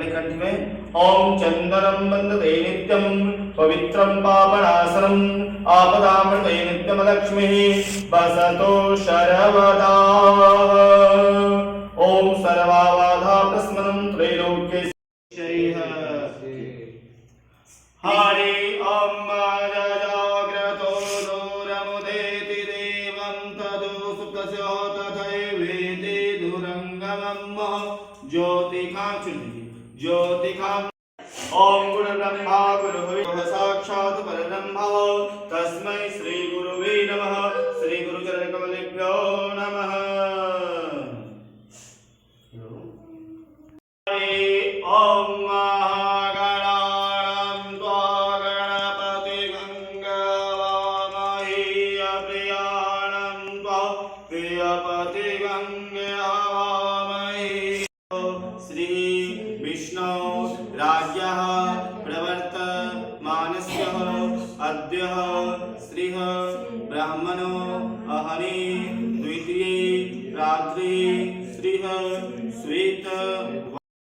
अपने कंठ में ओम चंदनम वंदते नित्यम पवित्रम पापनाशनम आपदामृते नित्यम लक्ष्मी वसतो सर्वदा ओम सर्वाबाधा प्रशमनं त्रैलोक्ये हरि ओम जाग्रतो दूरमुदेति देवं तदु सुखस्य तथैवेति दुरंगमम् ज्योतिखा ओम गुरुब्रह्मा गुरुर्विष्णुः साक्षात् परब्रह्म तस्मै श्री गुरुवे नमः श्री गुरुचरणकमलेभ्यो नमः ओम महागणानां त्वा गणपतिं गवामहे प्रियाणां त्वा प्रियपतिं गवामहे श्री विष्णु राज्ञः प्रवर्तमानस्य अद्य श्रीः ब्राह्मणो अहनि द्वितीये रात्रि श्रीः श्वेत